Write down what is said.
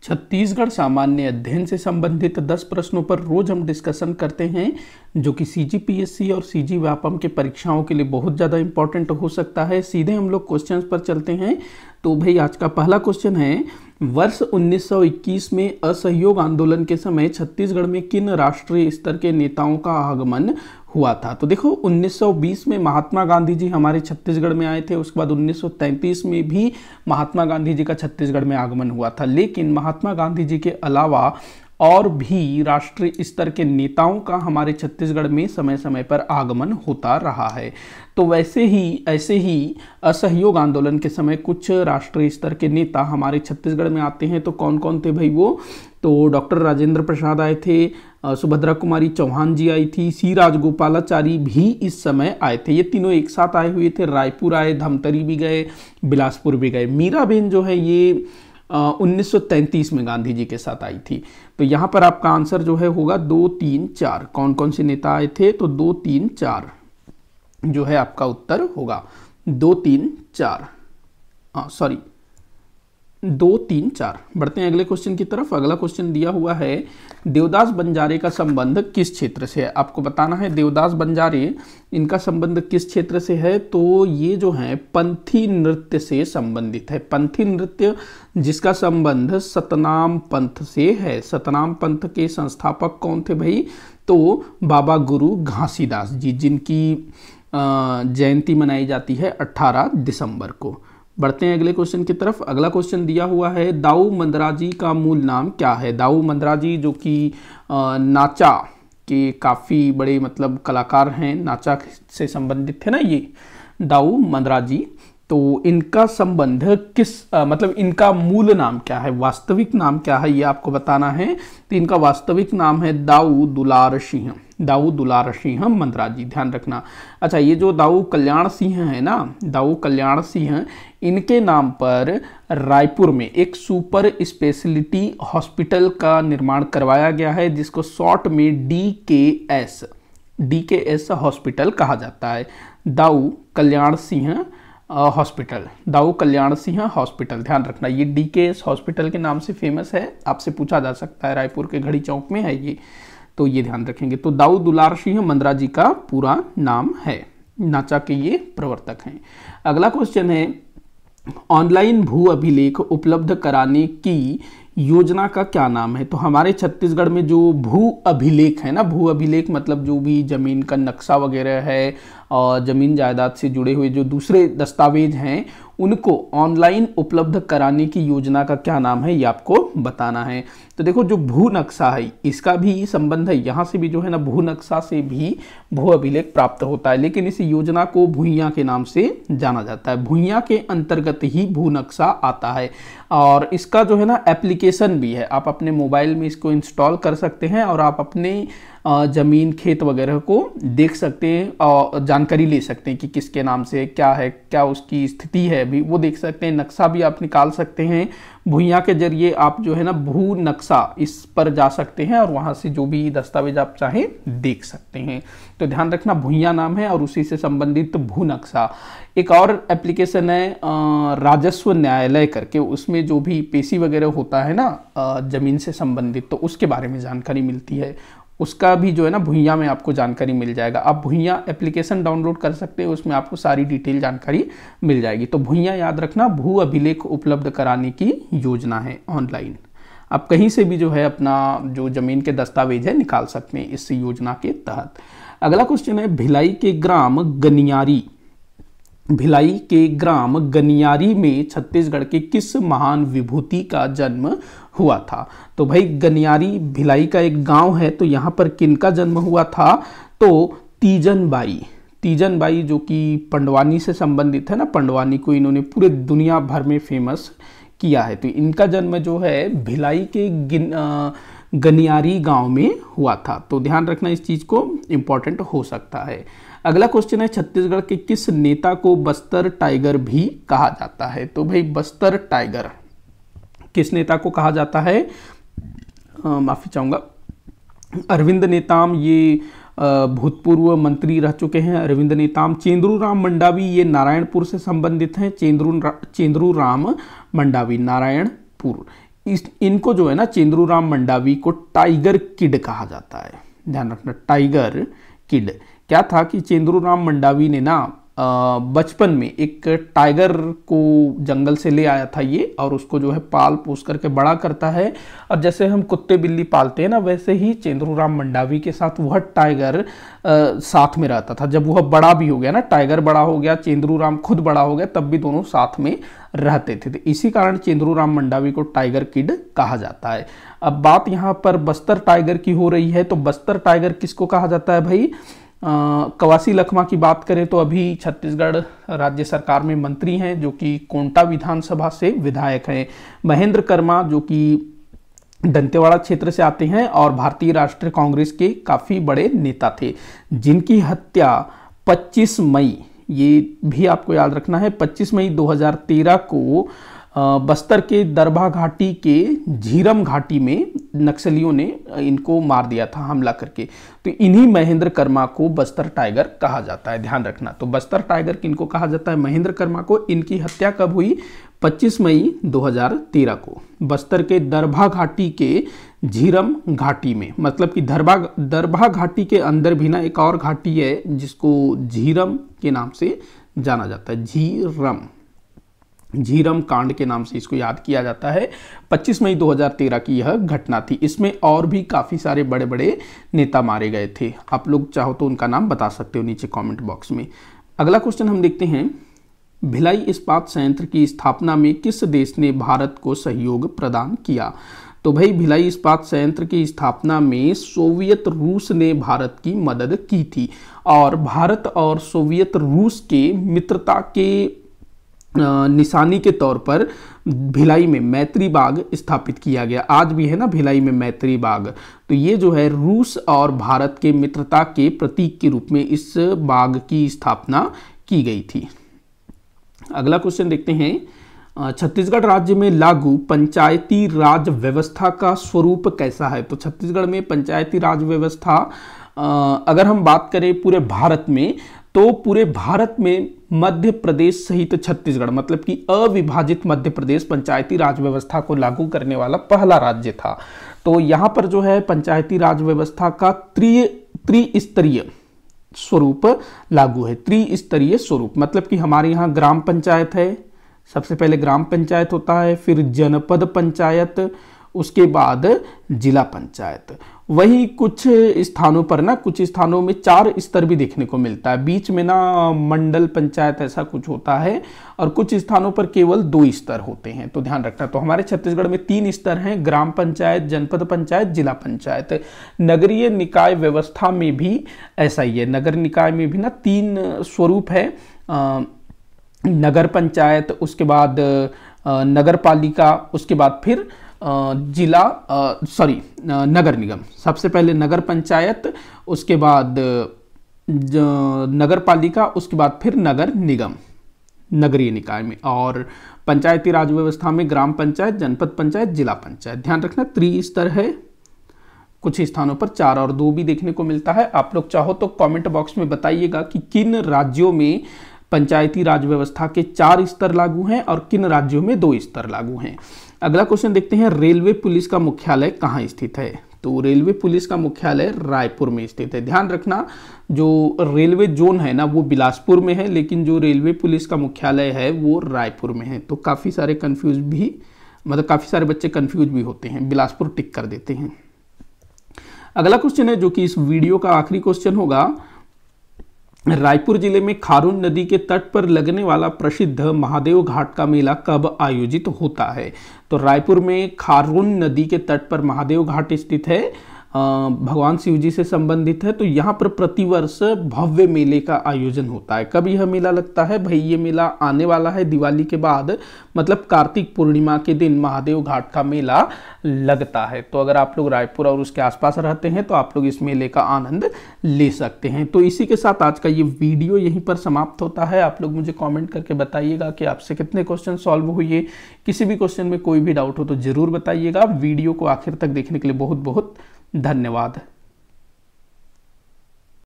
छत्तीसगढ़ सामान्य अध्ययन से संबंधित 10 प्रश्नों पर रोज हम डिस्कशन करते हैं, जो कि सीजीपीएससी और सीजी व्यापम के परीक्षाओं के लिए बहुत ज़्यादा इंपॉर्टेंट हो सकता है। सीधे हम लोग क्वेश्चंस पर चलते हैं। तो भाई आज का पहला क्वेश्चन है, वर्ष 1921 में असहयोग आंदोलन के समय छत्तीसगढ़ में किन राष्ट्रीय स्तर के नेताओं का आगमन हुआ था। तो देखो 1920 में महात्मा गांधी जी हमारे छत्तीसगढ़ में आए थे। उसके बाद 1933 में भी महात्मा गांधी जी का छत्तीसगढ़ में आगमन हुआ था। लेकिन महात्मा गांधी जी के अलावा और भी राष्ट्रीय स्तर के नेताओं का हमारे छत्तीसगढ़ में समय समय पर आगमन होता रहा है। तो ऐसे ही असहयोग आंदोलन के समय कुछ राष्ट्रीय स्तर के नेता हमारे छत्तीसगढ़ में आते हैं। तो कौन कौन थे भाई वो? तो डॉक्टर राजेंद्र प्रसाद आए थे, सुभद्रा कुमारी चौहान जी आई थी, सी राजगोपालाचारी भी इस समय आए थे। ये तीनों एक साथ आए हुए थे। रायपुर आए, धमतरी भी गए, बिलासपुर भी गए। मीराबेन जो है ये 1933 में गांधी जी के साथ आई थी। तो यहाँ पर आपका आंसर जो है होगा 2, 3, 4। कौन कौन से नेता आए थे? तो 2, 3, 4 जो है आपका उत्तर होगा। 2, 3, 4 सॉरी 2, 3, 4। बढ़ते हैं अगले क्वेश्चन की तरफ। अगला क्वेश्चन दिया हुआ है, देवदास बंजारे का संबंध किस क्षेत्र से है? आपको बताना है देवदास बंजारे इनका संबंध किस क्षेत्र से है। तो ये जो है पंथी नृत्य से संबंधित है। पंथी नृत्य जिसका संबंध सतनाम पंथ से है। सतनाम पंथ के संस्थापक कौन थे भाई? तो बाबा गुरु घासीदास जी, जिनकी जयंती मनाई जाती है 18 दिसंबर को। बढ़ते हैं अगले क्वेश्चन की तरफ। अगला क्वेश्चन दिया हुआ है, दाऊ मंदराजी का मूल नाम क्या है? दाऊ मंदराजी जो कि नाचा के काफ़ी बड़े मतलब कलाकार हैं, नाचा से संबंधित थे ना ये दाऊ मंदराजी। तो इनका संबंध किस मतलब इनका मूल नाम क्या है, वास्तविक नाम क्या है, ये आपको बताना है। तो इनका वास्तविक नाम है दाऊ दुलार सिंह। दाऊ दुलार सिंह मंदराजी, ध्यान रखना। अच्छा, ये जो दाऊ कल्याण सिंह है ना, दाऊ कल्याण सिंह, इनके नाम पर रायपुर में एक सुपर स्पेशलिटी हॉस्पिटल का निर्माण करवाया गया है, जिसको शॉर्ट में डीकेएस हॉस्पिटल कहा जाता है। दाऊ कल्याण सिंह हॉस्पिटल, दाऊ कल्याण सिंह हॉस्पिटल, ध्यान रखना। ये डीकेएस हॉस्पिटल के नाम से फेमस है, आपसे पूछा जा सकता है। रायपुर के घड़ी चौक में है ये, तो ये ध्यान रखेंगे। तो दाऊ दुलार सिंह मंदराजी का पूरा नाम है। नाचा के ये प्रवर्तक हैं। अगला क्वेश्चन है, ऑनलाइन भू अभिलेख उपलब्ध कराने की योजना का क्या नाम है? तो हमारे छत्तीसगढ़ में जो भू अभिलेख है ना, भू अभिलेख मतलब जो भी जमीन का नक्शा वगैरह है और जमीन जायदाद से जुड़े हुए जो दूसरे दस्तावेज हैं, उनको ऑनलाइन उपलब्ध कराने की योजना का क्या नाम है, ये आपको बताना है। तो देखो जो भू नक्शा है इसका भी संबंध है, यहाँ से भी जो है ना भू नक्शा से भी भू अभिलेख प्राप्त होता है। लेकिन इस योजना को भुइयां के नाम से जाना जाता है। भुइयां के अंतर्गत ही भू नक्शा आता है और इसका जो है ना एप्लीकेशन भी है। आप अपने मोबाइल में इसको इंस्टॉल कर सकते हैं और आप अपने ज़मीन खेत वगैरह को देख सकते हैं और जानकारी ले सकते हैं कि किसके नाम से क्या है, क्या उसकी स्थिति है अभी, वो देख सकते हैं। नक्शा भी आप निकाल सकते हैं। भुइयां के जरिए आप जो है ना भू नक्शा इस पर जा सकते हैं और वहाँ से जो भी दस्तावेज आप चाहें देख सकते हैं। तो ध्यान रखना, भुइयां नाम है और उसी से संबंधित भू नक्शा। एक और एप्लीकेशन है राजस्व न्यायालय करके, उसमें जो भी पेशी वगैरह होता है ना जमीन से संबंधित, तो उसके बारे में जानकारी मिलती है। उसका भी जो है ना भुइयां में आपको जानकारी मिल जाएगा। आप भुइयां एप्लीकेशन डाउनलोड कर सकते हैं, उसमें आपको सारी डिटेल जानकारी मिल जाएगी। तो भुइयां याद रखना, भू अभिलेख उपलब्ध कराने की योजना है ऑनलाइन। आप कहीं से भी जो है अपना जो जमीन के दस्तावेज है निकाल सकते हैं इस योजना के तहत। अगला क्वेश्चन है, भिलाई के ग्राम गनियारी में छत्तीसगढ़ के किस महान विभूति का जन्म हुआ था? तो भाई गनियारी भिलाई का एक गांव है, तो यहाँ पर किनका जन्म हुआ था? तो तीजन बाई जो कि पंडवानी से संबंधित है ना, पंडवानी को इन्होंने पूरे दुनिया भर में फेमस किया है। तो इनका जन्म जो है भिलाई के गनियारी गांव में हुआ था। तो ध्यान रखना, इस चीज को इंपॉर्टेंट हो सकता है। अगला क्वेश्चन है, छत्तीसगढ़ के किस नेता को बस्तर टाइगर भी कहा जाता है? तो भाई बस्तर टाइगर किस नेता को कहा जाता है? माफी चाहूंगा, अरविंद नेताम, ये भूतपूर्व मंत्री रह चुके हैं अरविंद नेताम। चेंद्रू राम मंडावी, ये नारायणपुर से संबंधित हैं। चेंद्रू राम मंडावी नारायणपुर, इनको जो है ना चेंद्रूराम मंडावी को टाइगर किड कहा जाता है। ध्यान रखना, टाइगर किड। क्या था कि चेंद्रूराम मंडावी ने ना बचपन में एक टाइगर को जंगल से ले आया था ये, और उसको जो है पाल पोस करके बड़ा करता है। और जैसे हम कुत्ते बिल्ली पालते हैं ना, वैसे ही चेंद्रूराम मंडावी के साथ वह टाइगर साथ में रहता था। जब वह बड़ा भी हो गया ना, टाइगर बड़ा हो गया, चेंद्रूराम खुद बड़ा हो गया, तब भी दोनों साथ में रहते थे। तो इसी कारण चेंद्रूराम मंडावी को टाइगर किड कहा जाता है। अब बात यहाँ पर बस्तर टाइगर की हो रही है, तो बस्तर टाइगर किसको कहा जाता है भाई? कवासी लखमा की बात करें तो अभी छत्तीसगढ़ राज्य सरकार में मंत्री हैं, जो कि कोंटा विधानसभा से विधायक हैं। महेंद्र कर्मा जो कि दंतेवाड़ा क्षेत्र से आते हैं और भारतीय राष्ट्रीय कांग्रेस के काफ़ी बड़े नेता थे, जिनकी हत्या 25 मई, ये भी आपको याद रखना है, 25 मई 2013 को बस्तर के दरभा घाटी के झीरम घाटी में नक्सलियों ने इनको मार दिया था हमला करके। तो इन्हीं महेंद्र कर्मा को बस्तर टाइगर कहा जाता है, ध्यान रखना। तो बस्तर टाइगर किनको कहा जाता है? महेंद्र कर्मा को। इनकी हत्या कब हुई? 25 मई 2013 को बस्तर के दरभा घाटी के झीरम घाटी में। मतलब कि दरभा घाटी के अंदर भी ना एक और घाटी है जिसको झीरम के नाम से जाना जाता है। झीरम कांड के नाम से इसको याद किया जाता है। 25 मई 2013 की यह घटना थी। इसमें और भी काफ़ी सारे बड़े बड़े नेता मारे गए थे। आप लोग चाहो तो उनका नाम बता सकते हो नीचे कमेंट बॉक्स में। अगला क्वेश्चन हम देखते हैं, भिलाई इस्पात संयंत्र की स्थापना में किस देश ने भारत को सहयोग प्रदान किया? तो भाई भिलाई इस्पात संयंत्र की स्थापना में सोवियत रूस ने भारत की मदद की थी, और भारत और सोवियत रूस के मित्रता के निशानी के तौर पर भिलाई में मैत्री बाग स्थापित किया गया। आज भी है ना भिलाई में मैत्री बाग। तो ये जो है रूस और भारत के मित्रता के प्रतीक के रूप में इस बाग की स्थापना की गई थी। अगला क्वेश्चन देखते हैं, छत्तीसगढ़ राज्य में लागू पंचायती राज व्यवस्था का स्वरूप कैसा है? तो छत्तीसगढ़ में पंचायती राज व्यवस्था अगर हम बात करें पूरे भारत में, तो पूरे भारत में मध्य प्रदेश सहित छत्तीसगढ़, मतलब कि अविभाजित मध्य प्रदेश पंचायती राज व्यवस्था को लागू करने वाला पहला राज्य था। तो यहाँ पर जो है पंचायती राज व्यवस्था का त्रिस्तरीय स्वरूप लागू है। त्रिस्तरीय स्वरूप मतलब कि हमारे यहाँ ग्राम पंचायत है, सबसे पहले ग्राम पंचायत होता है, फिर जनपद पंचायत, उसके बाद जिला पंचायत। वही कुछ स्थानों पर ना, कुछ स्थानों में 4 स्तर भी देखने को मिलता है। बीच में ना मंडल पंचायत ऐसा कुछ होता है, और कुछ स्थानों पर केवल 2 स्तर होते हैं। तो ध्यान रखना। तो हमारे छत्तीसगढ़ में 3 स्तर हैं, ग्राम पंचायत, जनपद पंचायत, जिला पंचायत। नगरीय निकाय व्यवस्था में भी ऐसा ही है। नगर निकाय में भी ना 3 स्वरूप है, नगर पंचायत, उसके बाद नगर पालिका, उसके बाद फिर नगर निगम। सबसे पहले नगर पंचायत, उसके बाद नगर पालिका, उसके बाद फिर नगर निगम नगरीय निकाय में। और पंचायती राज व्यवस्था में ग्राम पंचायत, जनपद पंचायत, जिला पंचायत। ध्यान रखना त्रिस्तर है। कुछ स्थानों पर 4 और 2 भी देखने को मिलता है। आप लोग चाहो तो कमेंट बॉक्स में बताइएगा कि किन राज्यों में पंचायती राज व्यवस्था के 4 स्तर लागू हैं और किन राज्यों में 2 स्तर लागू हैं। अगला क्वेश्चन देखते हैं, रेलवे पुलिस का मुख्यालय कहाँ स्थित है? तो रेलवे पुलिस का मुख्यालय रायपुर में स्थित है। ध्यान रखना, जो रेलवे जोन है ना वो बिलासपुर में है, लेकिन जो रेलवे पुलिस का मुख्यालय है वो रायपुर में है। तो काफ़ी सारे काफ़ी सारे बच्चे कंफ्यूज भी होते हैं, बिलासपुर टिक कर देते हैं। अगला क्वेश्चन है जो कि इस वीडियो का आखिरी क्वेश्चन होगा, रायपुर जिले में खारून नदी के तट पर लगने वाला प्रसिद्ध महादेव घाट का मेला कब आयोजित होता है? तो रायपुर में खारून नदी के तट पर महादेव घाट स्थित है, भगवान शिव जी से संबंधित है। तो यहाँ पर प्रतिवर्ष भव्य मेले का आयोजन होता है। कब यह मेला लगता है भाई? ये मेला आने वाला है दिवाली के बाद, मतलब कार्तिक पूर्णिमा के दिन महादेव घाट का मेला लगता है। तो अगर आप लोग रायपुर और उसके आसपास रहते हैं तो आप लोग इस मेले का आनंद ले सकते हैं। तो इसी के साथ आज का ये वीडियो यहीं पर समाप्त होता है। आप लोग मुझे कमेंट करके बताइएगा कि आपसे कितने क्वेश्चन सॉल्व हुए। किसी भी क्वेश्चन में कोई भी डाउट हो तो जरूर बताइएगा। वीडियो को आखिर तक देखने के लिए बहुत बहुत धन्यवाद।